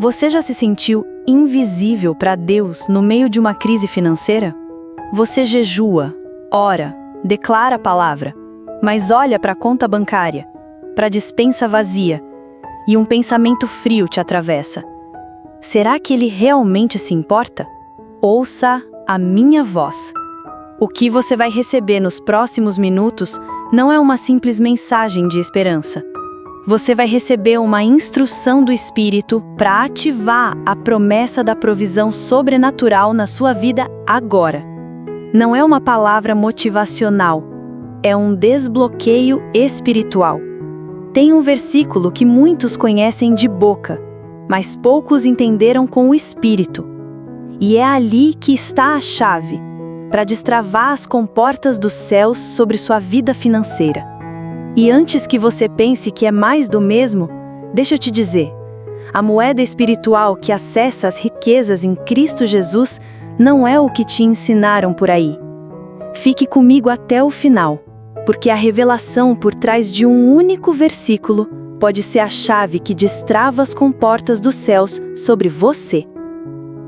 Você já se sentiu invisível para Deus no meio de uma crise financeira? Você jejua, ora, declara a palavra, mas olha para a conta bancária, para a despensa vazia, e um pensamento frio te atravessa. Será que Ele realmente se importa? Ouça a minha voz. O que você vai receber nos próximos minutos não é uma simples mensagem de esperança. Você vai receber uma instrução do Espírito para ativar a promessa da provisão sobrenatural na sua vida agora. Não é uma palavra motivacional, é um desbloqueio espiritual. Tem um versículo que muitos conhecem de boca, mas poucos entenderam com o Espírito. E é ali que está a chave para destravar as comportas dos céus sobre sua vida financeira. E antes que você pense que é mais do mesmo, deixa eu te dizer, a moeda espiritual que acessa as riquezas em Cristo Jesus não é o que te ensinaram por aí. Fique comigo até o final, porque a revelação por trás de um único versículo pode ser a chave que destrava as comportas dos céus sobre você.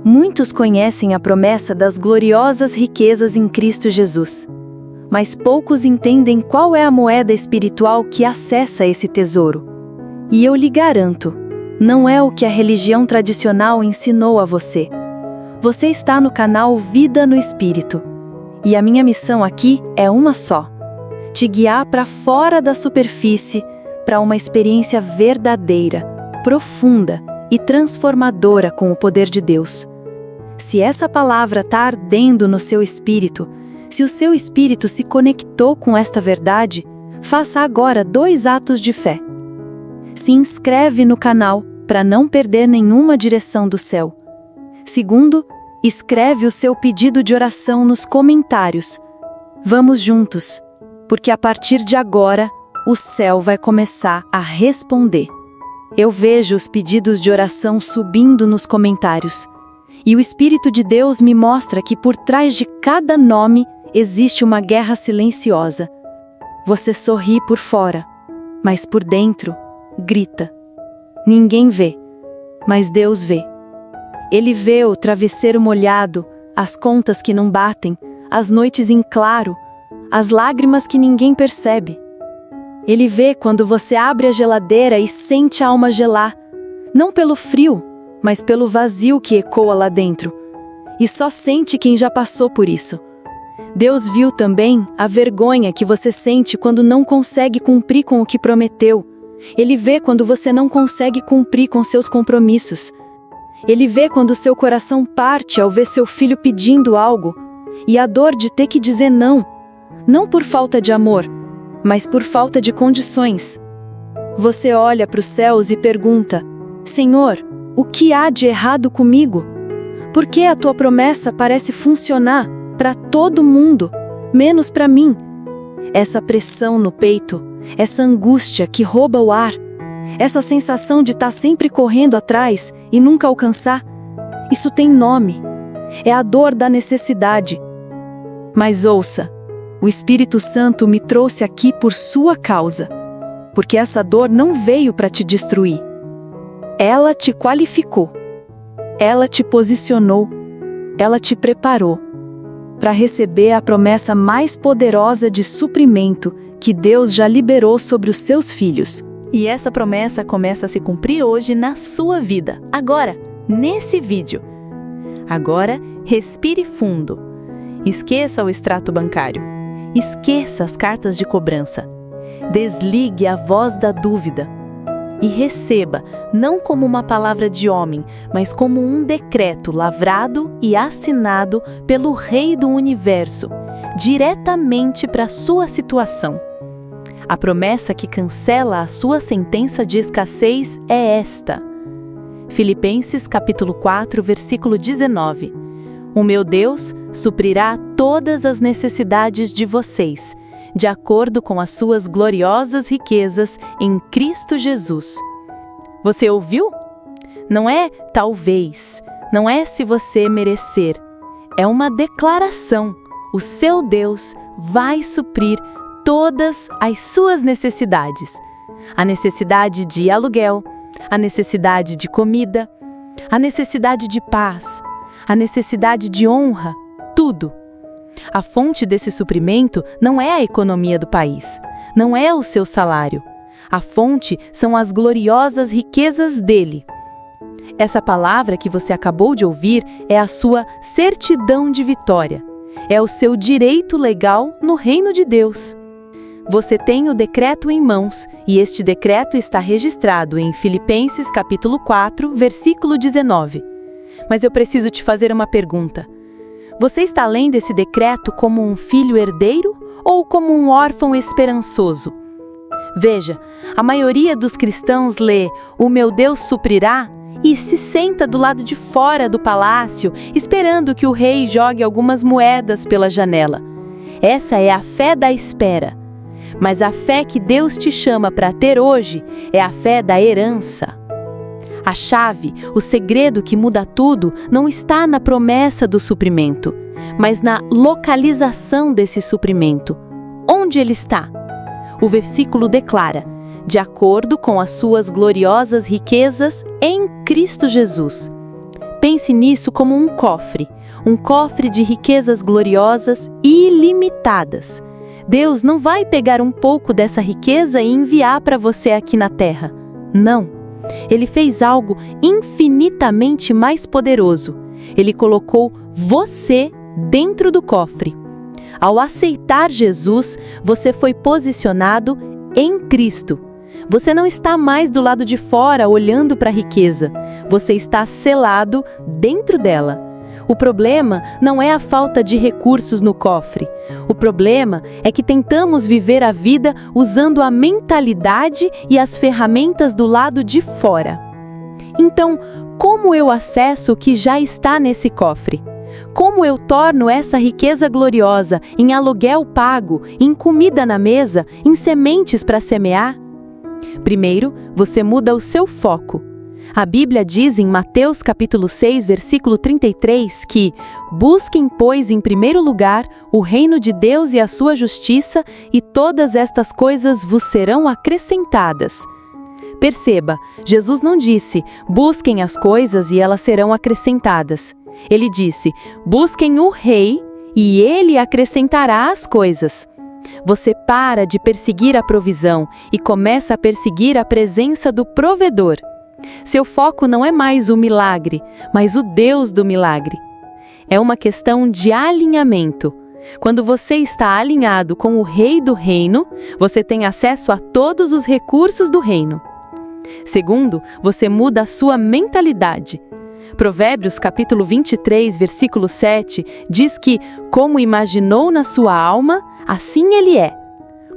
Muitos conhecem a promessa das gloriosas riquezas em Cristo Jesus, mas poucos entendem qual é a moeda espiritual que acessa esse tesouro. E eu lhe garanto, não é o que a religião tradicional ensinou a você. Você está no canal Vida no Espírito, e a minha missão aqui é uma só: te guiar para fora da superfície, para uma experiência verdadeira, profunda e transformadora com o poder de Deus. Se essa palavra está ardendo no seu espírito, se o seu espírito se conectou com esta verdade, faça agora 2 atos de fé. Se inscreve no canal para não perder nenhuma direção do céu. Segundo, escreve o seu pedido de oração nos comentários. Vamos juntos, porque a partir de agora, o céu vai começar a responder. Eu vejo os pedidos de oração subindo nos comentários. E o Espírito de Deus me mostra que por trás de cada nome existe uma guerra silenciosa. Você sorri por fora, mas por dentro grita. Ninguém vê, mas Deus vê. Ele vê o travesseiro molhado, as contas que não batem, as noites em claro, as lágrimas que ninguém percebe. Ele vê quando você abre a geladeira e sente a alma gelar, não pelo frio, mas pelo vazio que ecoa lá dentro. E só sente quem já passou por isso. Deus viu também a vergonha que você sente quando não consegue cumprir com o que prometeu. Ele vê quando você não consegue cumprir com seus compromissos. Ele vê quando seu coração parte ao ver seu filho pedindo algo, e a dor de ter que dizer não, não por falta de amor, mas por falta de condições. Você olha para os céus e pergunta: Senhor, o que há de errado comigo? Por que a tua promessa parece funcionar para todo mundo, menos para mim? Essa pressão no peito, essa angústia que rouba o ar, essa sensação de estar sempre correndo atrás e nunca alcançar, isso tem nome. É a dor da necessidade. Mas ouça, o Espírito Santo me trouxe aqui por sua causa, porque essa dor não veio para te destruir. Ela te qualificou, ela te posicionou, ela te preparou para receber a promessa mais poderosa de suprimento que Deus já liberou sobre os seus filhos. E essa promessa começa a se cumprir hoje na sua vida, agora, nesse vídeo. Agora, respire fundo. Esqueça o extrato bancário. Esqueça as cartas de cobrança. Desligue a voz da dúvida. E receba, não como uma palavra de homem, mas como um decreto lavrado e assinado pelo Rei do Universo, diretamente para a sua situação. A promessa que cancela a sua sentença de escassez é esta. Filipenses capítulo 4, versículo 19. O meu Deus suprirá todas as necessidades de vocês, de acordo com as suas gloriosas riquezas em Cristo Jesus. Você ouviu? Não é talvez, não é se você merecer. É uma declaração. O seu Deus vai suprir todas as suas necessidades. A necessidade de aluguel, a necessidade de comida, a necessidade de paz, a necessidade de honra, tudo. A fonte desse suprimento não é a economia do país, não é o seu salário. A fonte são as gloriosas riquezas dele. Essa palavra que você acabou de ouvir é a sua certidão de vitória. É o seu direito legal no reino de Deus. Você tem o decreto em mãos, e este decreto está registrado em Filipenses capítulo 4, versículo 19. Mas eu preciso te fazer uma pergunta. Você está lendo esse decreto como um filho herdeiro ou como um órfão esperançoso? Veja, a maioria dos cristãos lê "O meu Deus suprirá" e se senta do lado de fora do palácio, esperando que o rei jogue algumas moedas pela janela. Essa é a fé da espera. Mas a fé que Deus te chama para ter hoje é a fé da herança. A chave, o segredo que muda tudo, não está na promessa do suprimento, mas na localização desse suprimento. Onde ele está? O versículo declara: de acordo com as suas gloriosas riquezas em Cristo Jesus. Pense nisso como um cofre de riquezas gloriosas e ilimitadas. Deus não vai pegar um pouco dessa riqueza e enviar para você aqui na terra. Não. Ele fez algo infinitamente mais poderoso. Ele colocou você dentro do cofre. Ao aceitar Jesus, você foi posicionado em Cristo. Você não está mais do lado de fora olhando para a riqueza. Você está selado dentro dela. O problema não é a falta de recursos no cofre. O problema é que tentamos viver a vida usando a mentalidade e as ferramentas do lado de fora. Então, como eu acesso o que já está nesse cofre? Como eu torno essa riqueza gloriosa em aluguel pago, em comida na mesa, em sementes para semear? Primeiro, você muda o seu foco. A Bíblia diz em Mateus capítulo 6, versículo 33 que busquem, pois, em primeiro lugar o reino de Deus e a sua justiça, e todas estas coisas vos serão acrescentadas. Perceba, Jesus não disse, busquem as coisas e elas serão acrescentadas. Ele disse, busquem o Rei e Ele acrescentará as coisas. Você para de perseguir a provisão e começa a perseguir a presença do provedor. Seu foco não é mais o milagre, mas o Deus do milagre. É uma questão de alinhamento. Quando você está alinhado com o Rei do Reino, você tem acesso a todos os recursos do reino. Segundo, você muda a sua mentalidade. Provérbios capítulo 23, versículo 7, diz que, como imaginou na sua alma, assim ele é.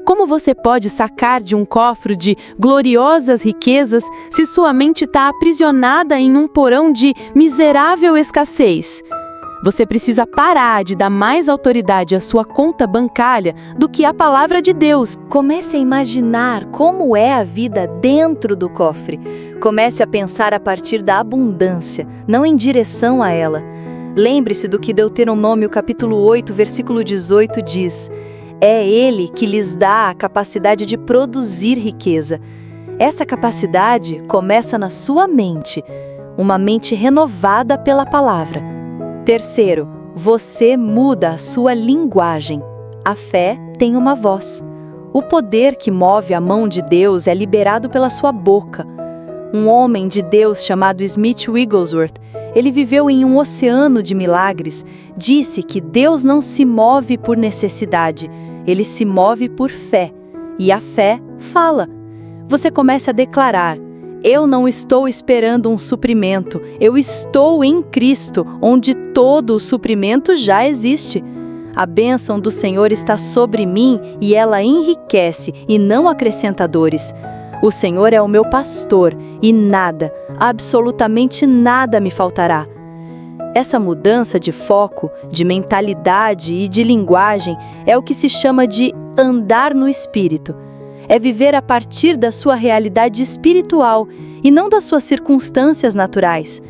Como você pode sacar de um cofre de gloriosas riquezas se sua mente está aprisionada em um porão de miserável escassez? Você precisa parar de dar mais autoridade à sua conta bancária do que à palavra de Deus. Comece a imaginar como é a vida dentro do cofre. Comece a pensar a partir da abundância, não em direção a ela. Lembre-se do que Deuteronômio capítulo 8, versículo 18 diz. É Ele que lhes dá a capacidade de produzir riqueza. Essa capacidade começa na sua mente, uma mente renovada pela palavra. Terceiro, você muda a sua linguagem. A fé tem uma voz. O poder que move a mão de Deus é liberado pela sua boca. Um homem de Deus chamado Smith Wigglesworth, ele viveu em um oceano de milagres, disse que Deus não se move por necessidade, ele se move por fé. E a fé fala. Você começa a declarar, eu não estou esperando um suprimento, eu estou em Cristo, onde todo o suprimento já existe. A bênção do Senhor está sobre mim e ela enriquece e não acrescenta dores. O Senhor é o meu pastor e nada, absolutamente nada me faltará. Essa mudança de foco, de mentalidade e de linguagem é o que se chama de andar no Espírito. É viver a partir da sua realidade espiritual e não das suas circunstâncias naturais.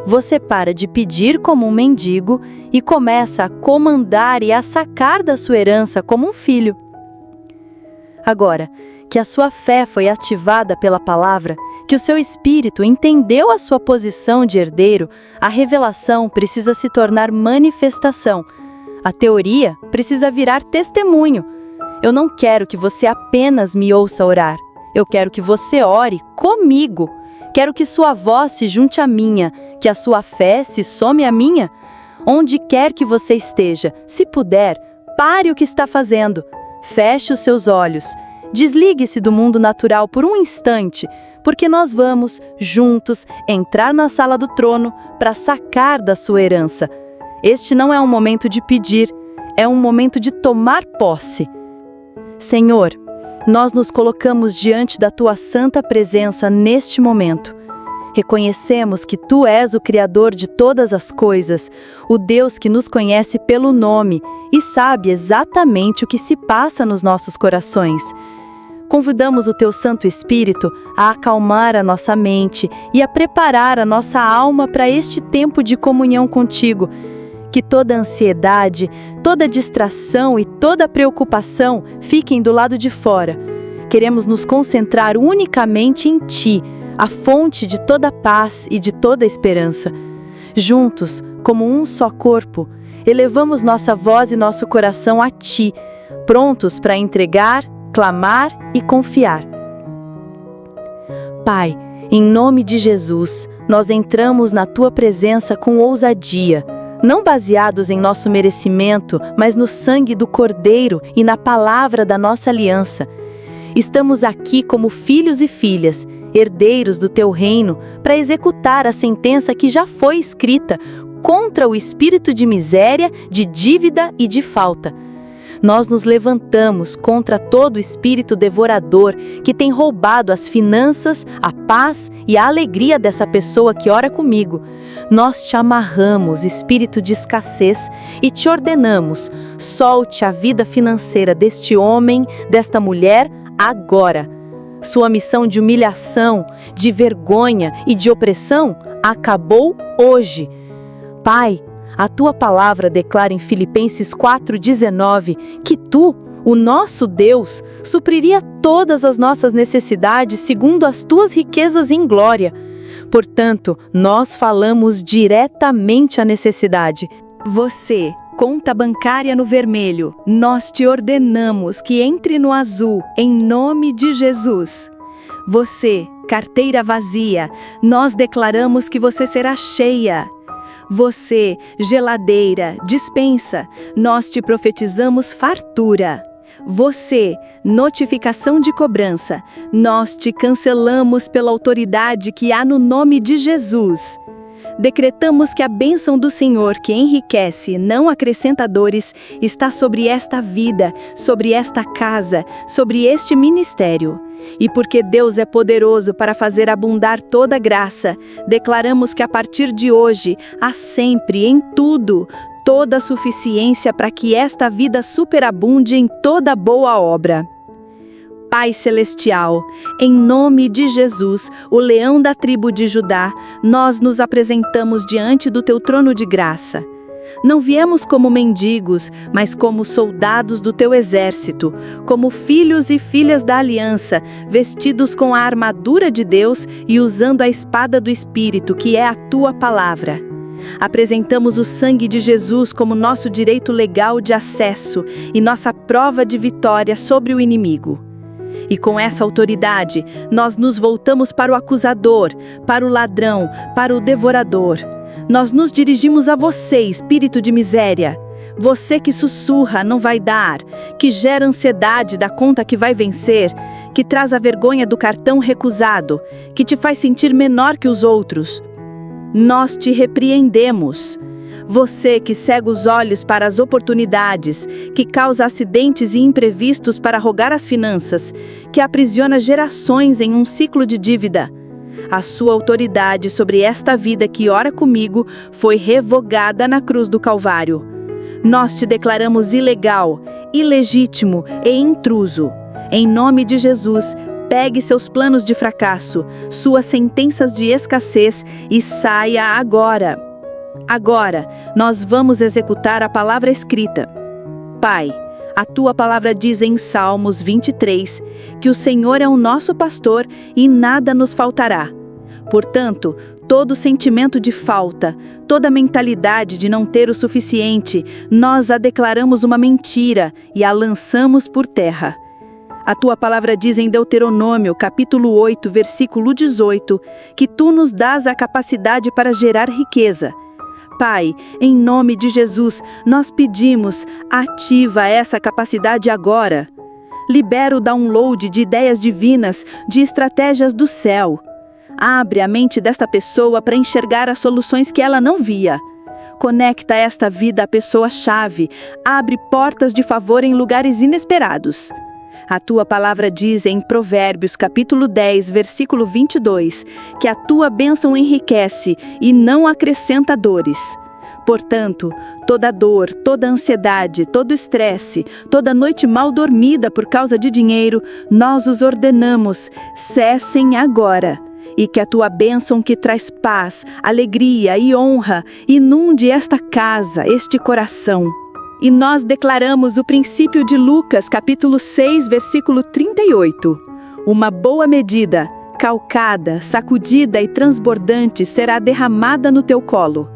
Você para de pedir como um mendigo e começa a comandar e a sacar da sua herança como um filho. Agora, que a sua fé foi ativada pela palavra, que o seu espírito entendeu a sua posição de herdeiro, a revelação precisa se tornar manifestação. A teoria precisa virar testemunho. Eu não quero que você apenas me ouça orar. Eu quero que você ore comigo. Quero que sua voz se junte à minha, que a sua fé se some à minha. Onde quer que você esteja, se puder, pare o que está fazendo. Feche os seus olhos. Desligue-se do mundo natural por um instante, porque nós vamos, juntos, entrar na sala do trono para sacar da sua herança. Este não é um momento de pedir, é um momento de tomar posse. Senhor, nós nos colocamos diante da Tua santa presença neste momento. Reconhecemos que Tu és o Criador de todas as coisas, o Deus que nos conhece pelo nome e sabe exatamente o que se passa nos nossos corações. Convidamos o Teu Santo Espírito a acalmar a nossa mente e a preparar a nossa alma para este tempo de comunhão contigo. Que toda ansiedade, toda distração e toda preocupação fiquem do lado de fora. Queremos nos concentrar unicamente em Ti, a fonte de toda paz e de toda esperança. Juntos, como um só corpo, elevamos nossa voz e nosso coração a Ti, prontos para entregar, clamar e confiar. Pai, em nome de Jesus, nós entramos na Tua presença com ousadia, não baseados em nosso merecimento, mas no sangue do Cordeiro e na palavra da nossa aliança. Estamos aqui como filhos e filhas, herdeiros do Teu reino, para executar a sentença que já foi escrita contra o espírito de miséria, de dívida e de falta. Nós nos levantamos contra todo espírito devorador que tem roubado as finanças, a paz e a alegria dessa pessoa que ora comigo. Nós te amarramos, espírito de escassez, e te ordenamos, solte a vida financeira deste homem, desta mulher, agora. Sua missão de humilhação, de vergonha e de opressão acabou hoje. Pai, a Tua palavra declara em Filipenses 4,19 que Tu, o nosso Deus, supriria todas as nossas necessidades segundo as Tuas riquezas em glória. Portanto, nós falamos diretamente à necessidade. Você, conta bancária no vermelho, nós te ordenamos que entre no azul, em nome de Jesus. Você, carteira vazia, nós declaramos que você será cheia. Você, geladeira, despensa, nós te profetizamos fartura. Você, notificação de cobrança, nós te cancelamos pela autoridade que há no nome de Jesus. Decretamos que a bênção do Senhor, que enriquece, não acrescenta dores, está sobre esta vida, sobre esta casa, sobre este ministério. E porque Deus é poderoso para fazer abundar toda graça, declaramos que a partir de hoje, há sempre, em tudo, toda a suficiência para que esta vida superabunde em toda boa obra. Pai Celestial, em nome de Jesus, o leão da tribo de Judá, nós nos apresentamos diante do Teu trono de graça. Não viemos como mendigos, mas como soldados do Teu exército, como filhos e filhas da aliança, vestidos com a armadura de Deus e usando a espada do Espírito, que é a Tua palavra. Apresentamos o sangue de Jesus como nosso direito legal de acesso e nossa prova de vitória sobre o inimigo. E com essa autoridade, nós nos voltamos para o acusador, para o ladrão, para o devorador. Nós nos dirigimos a você, espírito de miséria. Você que sussurra, não vai dar, que gera ansiedade da conta que vai vencer, que traz a vergonha do cartão recusado, que te faz sentir menor que os outros. Nós te repreendemos. Você que cega os olhos para as oportunidades, que causa acidentes e imprevistos para rogar as finanças, que aprisiona gerações em um ciclo de dívida. A sua autoridade sobre esta vida que ora comigo foi revogada na cruz do Calvário. Nós te declaramos ilegal, ilegítimo e intruso. Em nome de Jesus, pegue seus planos de fracasso, suas sentenças de escassez e saia agora. Agora, nós vamos executar a palavra escrita. Pai, A tua palavra diz em Salmos 23 que o Senhor é o nosso pastor e nada nos faltará. Portanto, todo sentimento de falta, toda mentalidade de não ter o suficiente, nós a declaramos uma mentira e a lançamos por terra. A tua palavra diz em Deuteronômio, capítulo 8, versículo 18, que tu nos dás a capacidade para gerar riqueza. Pai, em nome de Jesus, nós pedimos, ativa essa capacidade agora. Libera o download de ideias divinas, de estratégias do céu. Abre a mente desta pessoa para enxergar as soluções que ela não via. Conecta esta vida à pessoa-chave, abre portas de favor em lugares inesperados. A tua palavra diz em Provérbios, capítulo 10, versículo 22, que a tua bênção enriquece e não acrescenta dores. Portanto, toda dor, toda ansiedade, todo estresse, toda noite mal dormida por causa de dinheiro, nós os ordenamos, cessem agora. E que a tua bênção que traz paz, alegria e honra inunde esta casa, este coração. E nós declaramos o princípio de Lucas, capítulo 6, versículo 38. Uma boa medida, calcada, sacudida e transbordante será derramada no teu colo.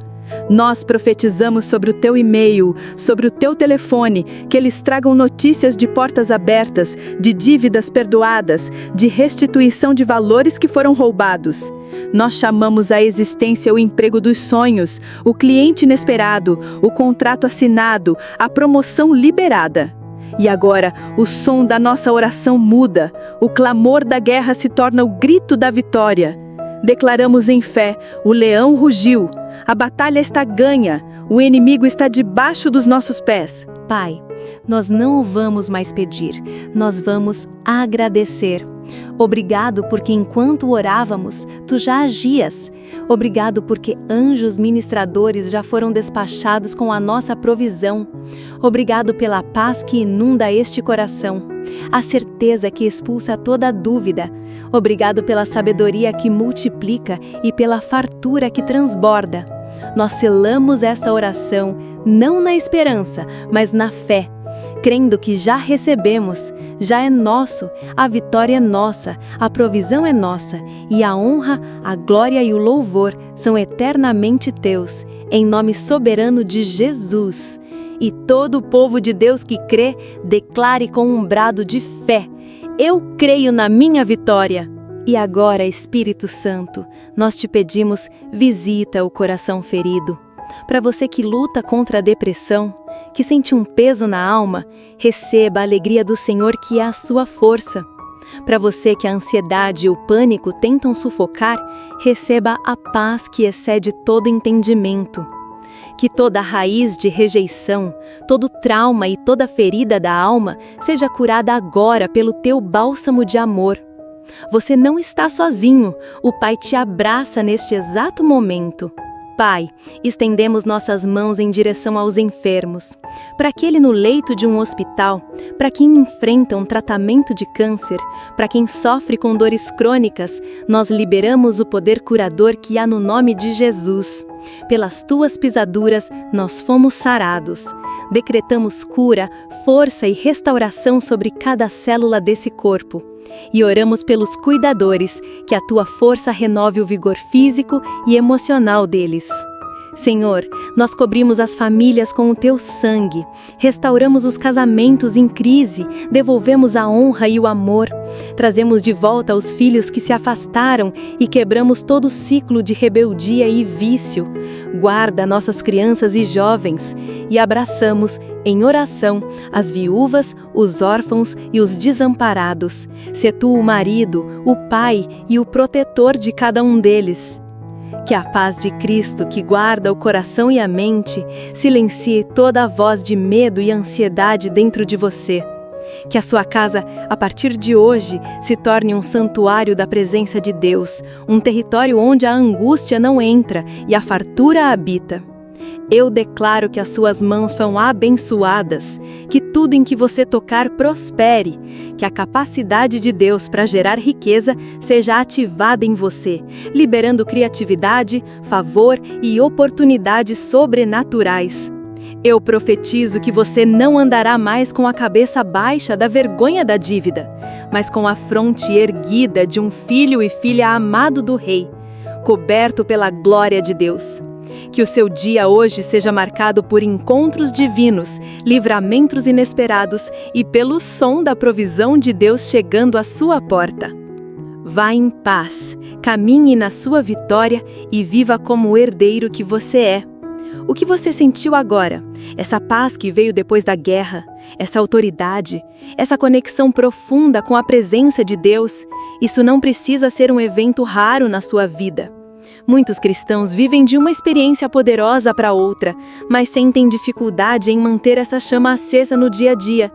Nós profetizamos sobre o teu e-mail, sobre o teu telefone, que eles tragam notícias de portas abertas, de dívidas perdoadas, de restituição de valores que foram roubados. Nós chamamos à existência o emprego dos sonhos, o cliente inesperado, o contrato assinado, a promoção liberada. E agora, o som da nossa oração muda, o clamor da guerra se torna o grito da vitória. Declaramos em fé, o leão rugiu, a batalha está ganha, o inimigo está debaixo dos nossos pés. Pai, nós não o vamos mais pedir, nós vamos agradecer. Obrigado porque enquanto orávamos, tu já agias. Obrigado porque anjos ministradores já foram despachados com a nossa provisão. Obrigado pela paz que inunda este coração, a certeza que expulsa toda dúvida. Obrigado pela sabedoria que multiplica e pela fartura que transborda. Nós selamos esta oração, não na esperança, mas na fé, crendo que já recebemos, já é nosso, a vitória é nossa, a provisão é nossa, e a honra, a glória e o louvor são eternamente teus, em nome soberano de Jesus. E todo o povo de Deus que crê, declare com um brado de fé: eu creio na minha vitória. E agora, Espírito Santo, nós te pedimos, visita o coração ferido. Para você que luta contra a depressão, que sente um peso na alma, receba a alegria do Senhor que é a sua força. Para você que a ansiedade e o pânico tentam sufocar, receba a paz que excede todo entendimento. Que toda raiz de rejeição, todo trauma e toda ferida da alma seja curada agora pelo teu bálsamo de amor. Você não está sozinho, o Pai te abraça neste exato momento. Pai, estendemos nossas mãos em direção aos enfermos, para aquele no leito de um hospital, para quem enfrenta um tratamento de câncer, para quem sofre com dores crônicas, nós liberamos o poder curador que há no nome de Jesus. Pelas tuas pisaduras, nós fomos sarados. Decretamos cura, força e restauração sobre cada célula desse corpo. E oramos pelos cuidadores, que a tua força renove o vigor físico e emocional deles. Senhor, nós cobrimos as famílias com o teu sangue, restauramos os casamentos em crise, devolvemos a honra e o amor, trazemos de volta os filhos que se afastaram e quebramos todo ciclo de rebeldia e vício. Guarda nossas crianças e jovens e abraçamos, em oração, as viúvas, os órfãos e os desamparados. Sê tu o marido, o pai e o protetor de cada um deles. Que a paz de Cristo, que guarda o coração e a mente, silencie toda a voz de medo e ansiedade dentro de você. Que a sua casa, a partir de hoje, se torne um santuário da presença de Deus, um território onde a angústia não entra e a fartura habita. Eu declaro que as suas mãos são abençoadas, que tudo em que você tocar prospere, que a capacidade de Deus para gerar riqueza seja ativada em você, liberando criatividade, favor e oportunidades sobrenaturais. Eu profetizo que você não andará mais com a cabeça baixa da vergonha da dívida, mas com a fronte erguida de um filho e filha amado do Rei, coberto pela glória de Deus. Que o seu dia hoje seja marcado por encontros divinos, livramentos inesperados e pelo som da provisão de Deus chegando à sua porta. Vá em paz, caminhe na sua vitória e viva como o herdeiro que você é. O que você sentiu agora? Essa paz que veio depois da guerra, essa autoridade, essa conexão profunda com a presença de Deus, isso não precisa ser um evento raro na sua vida. Muitos cristãos vivem de uma experiência poderosa para outra, mas sentem dificuldade em manter essa chama acesa no dia a dia.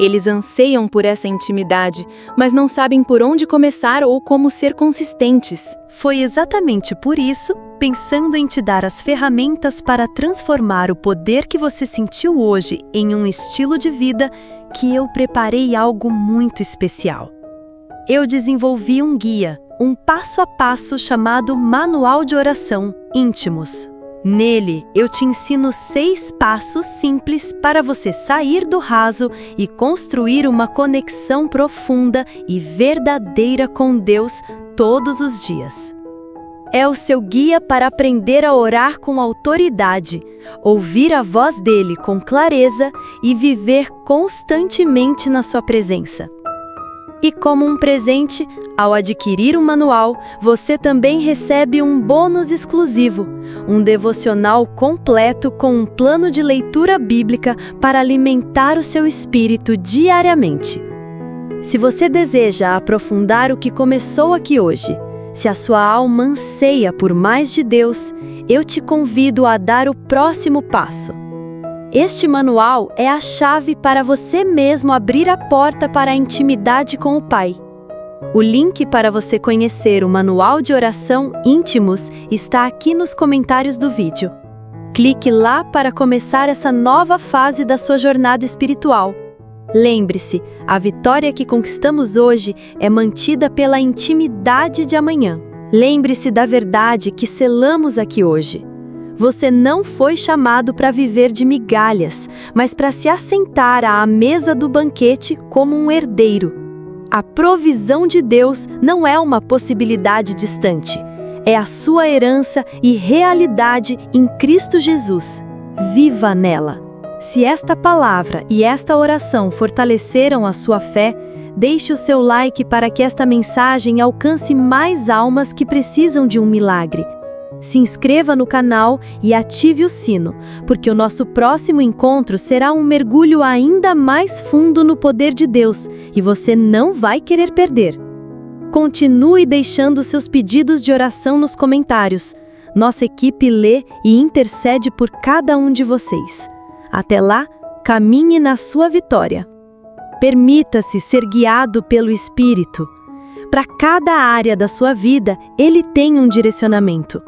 Eles anseiam por essa intimidade, mas não sabem por onde começar ou como ser consistentes. Foi exatamente por isso, pensando em te dar as ferramentas para transformar o poder que você sentiu hoje em um estilo de vida, que eu preparei algo muito especial. Eu desenvolvi um guia, um passo a passo chamado Manual de Oração Íntimos. Nele, eu te ensino 6 passos simples para você sair do raso e construir uma conexão profunda e verdadeira com Deus todos os dias. É o seu guia para aprender a orar com autoridade, ouvir a voz dele com clareza e viver constantemente na sua presença. E como um presente, ao adquirir o manual, você também recebe um bônus exclusivo, um devocional completo com um plano de leitura bíblica para alimentar o seu espírito diariamente. Se você deseja aprofundar o que começou aqui hoje, se a sua alma anseia por mais de Deus, eu te convido a dar o próximo passo. Este manual é a chave para você mesmo abrir a porta para a intimidade com o Pai. O link para você conhecer o Manual de Oração Íntimos está aqui nos comentários do vídeo. Clique lá para começar essa nova fase da sua jornada espiritual. Lembre-se, a vitória que conquistamos hoje é mantida pela intimidade de amanhã. Lembre-se da verdade que selamos aqui hoje. Você não foi chamado para viver de migalhas, mas para se assentar à mesa do banquete como um herdeiro. A provisão de Deus não é uma possibilidade distante. É a sua herança e realidade em Cristo Jesus. Viva nela. Se esta palavra e esta oração fortaleceram a sua fé, deixe o seu like para que esta mensagem alcance mais almas que precisam de um milagre. Se inscreva no canal e ative o sino, porque o nosso próximo encontro será um mergulho ainda mais fundo no poder de Deus e você não vai querer perder. Continue deixando seus pedidos de oração nos comentários. Nossa equipe lê e intercede por cada um de vocês. Até lá, caminhe na sua vitória. Permita-se ser guiado pelo Espírito. Para cada área da sua vida, ele tem um direcionamento.